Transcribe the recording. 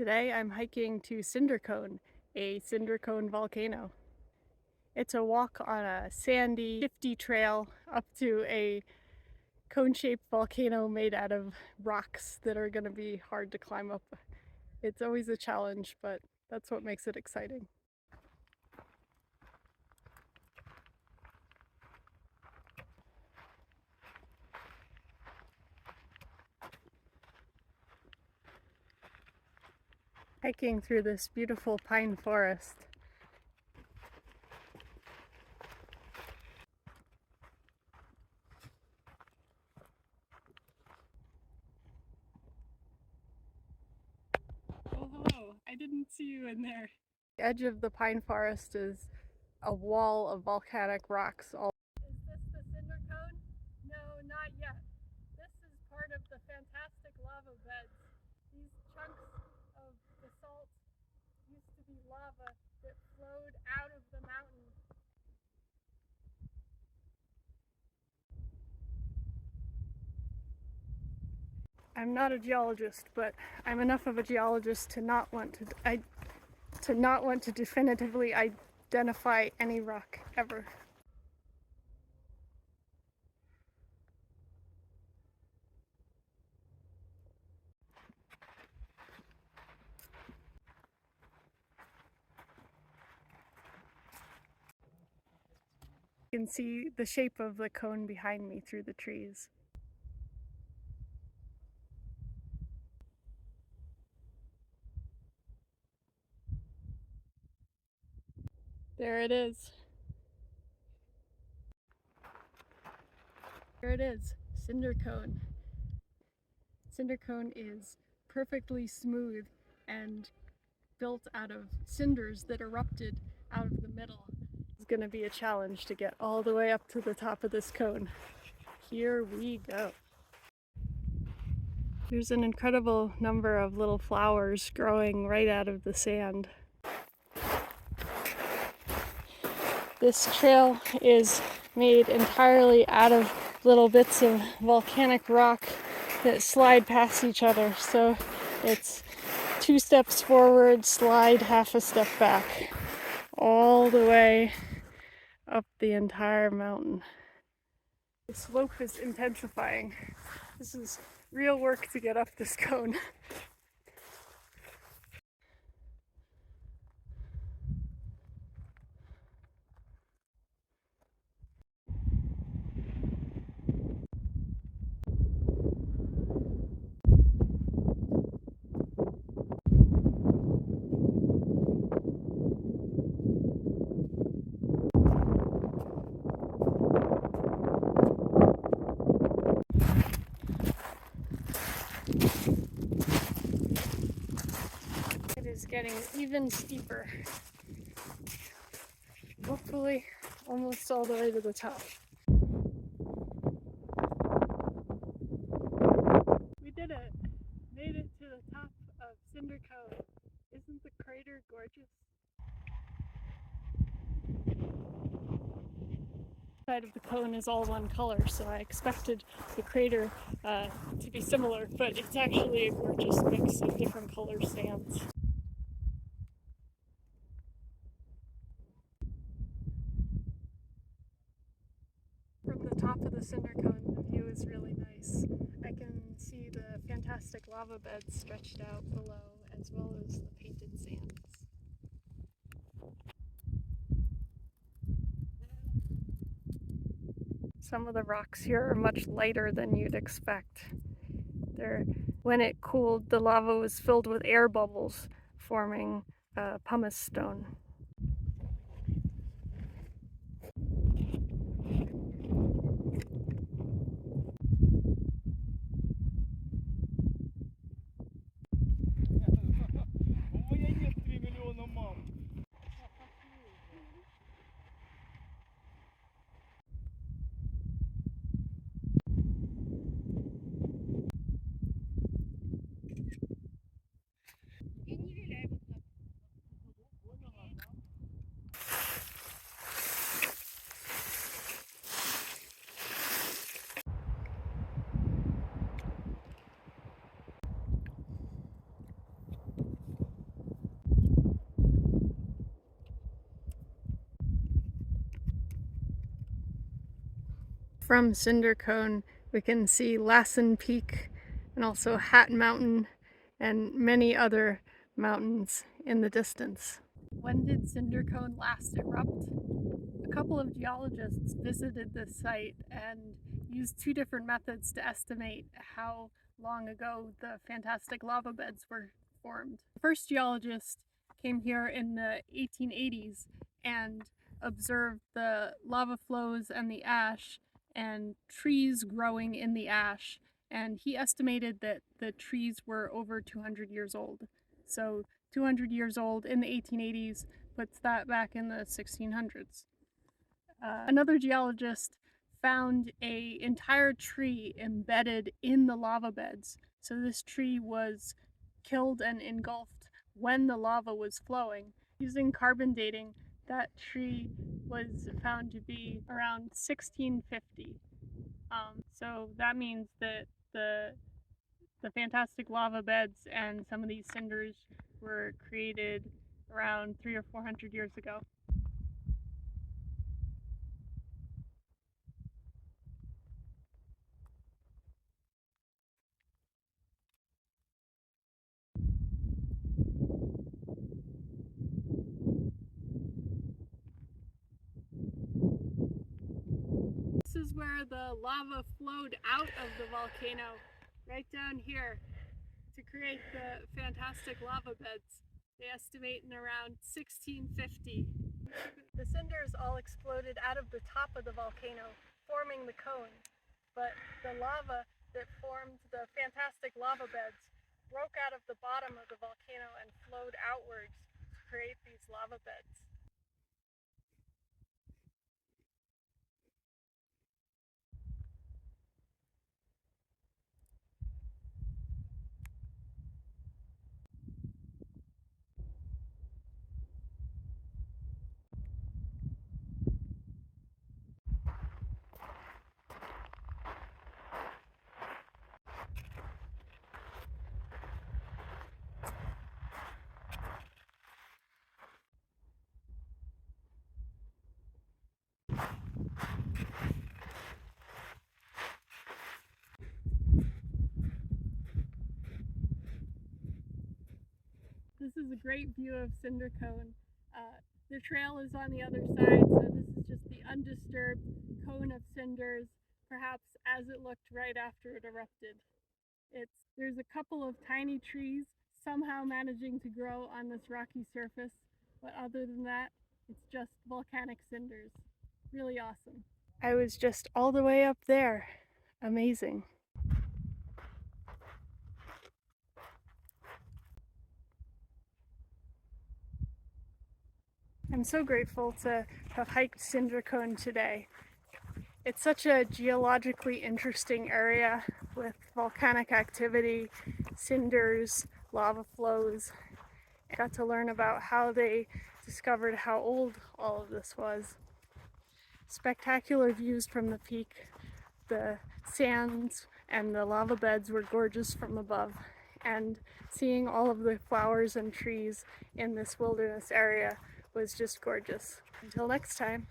Today I'm hiking to Cinder, a cinder cone volcano. It's a walk on a sandy, shifty trail up to a cone-shaped volcano made out of rocks that are going to be hard to climb up. It's always a challenge, but that's what makes it exciting. Hiking through this beautiful pine forest. Oh, hello. I didn't see you in there. The edge of the pine forest is a wall of volcanic rocks. Is this the cinder cone? No, not yet. This is part of the fantastic lava beds. These chunks of basalt used to be lava that flowed out of the mountain. I'm not a geologist, but I'm enough of a geologist to not want to definitively identify any rock ever. You can see the shape of the cone behind me through the trees. There it is. There it is, cinder cone. Cinder cone is perfectly smooth and built out of cinders that erupted out of the middle. It's going to be a challenge to get all the way up to the top of this cone. Here we go. There's an incredible number of little flowers growing right out of the sand. This trail is made entirely out of little bits of volcanic rock that slide past each other. So it's 2 steps forward, slide half a step back, all the way up the entire mountain. The slope is intensifying. This is real work to get up this cone. It is getting even steeper. Hopefully almost all the way to the top. We did it! Made it to the top of Cinder Cone. Isn't the crater gorgeous? The side of the cone is all one color, so I expected the crater to be similar, but it's actually a gorgeous mix of different color sands. From the top of the cinder cone, the view is really nice. I can see the fantastic lava beds stretched out below, as well as the painted sands. Some of the rocks here are much lighter than you'd expect. When it cooled, the lava was filled with air bubbles, forming pumice stone. From Cinder Cone, we can see Lassen Peak and also Hat Mountain and many other mountains in the distance. When did Cinder Cone last erupt? A couple of geologists visited this site and used two different methods to estimate how long ago the fantastic lava beds were formed. The first geologist came here in the 1880s and observed the lava flows and the ash and trees growing in the ash, and he estimated that the trees were over 200 years old. So 200 years old in the 1880s puts that back in the 1600s. Another geologist found an entire tree embedded in the lava beds. So this tree was killed and engulfed when the lava was flowing. Using carbon dating, that tree was found to be around 1650. So that means that the fantastic lava beds and some of these cinders were created around 300 or 400 years ago. This is where the lava flowed out of the volcano, right down here, to create the fantastic lava beds. They estimate in around 1650. The cinders all exploded out of the top of the volcano, forming the cone. But the lava that formed the fantastic lava beds broke out of the bottom of the volcano and flowed outwards to create these lava beds. This is a great view of Cinder Cone. The trail is on the other side, so this is just the undisturbed cone of cinders, perhaps as it looked right after it erupted. There's a couple of tiny trees somehow managing to grow on this rocky surface, but other than that, it's just volcanic cinders. Really awesome. I was just all the way up there. Amazing. I'm so grateful to have hiked Cinder Cone today. It's such a geologically interesting area with volcanic activity, cinders, lava flows. I got to learn about how they discovered how old all of this was. Spectacular views from the peak. The sands and the lava beds were gorgeous from above, and seeing all of the flowers and trees in this wilderness area was just gorgeous. Until next time.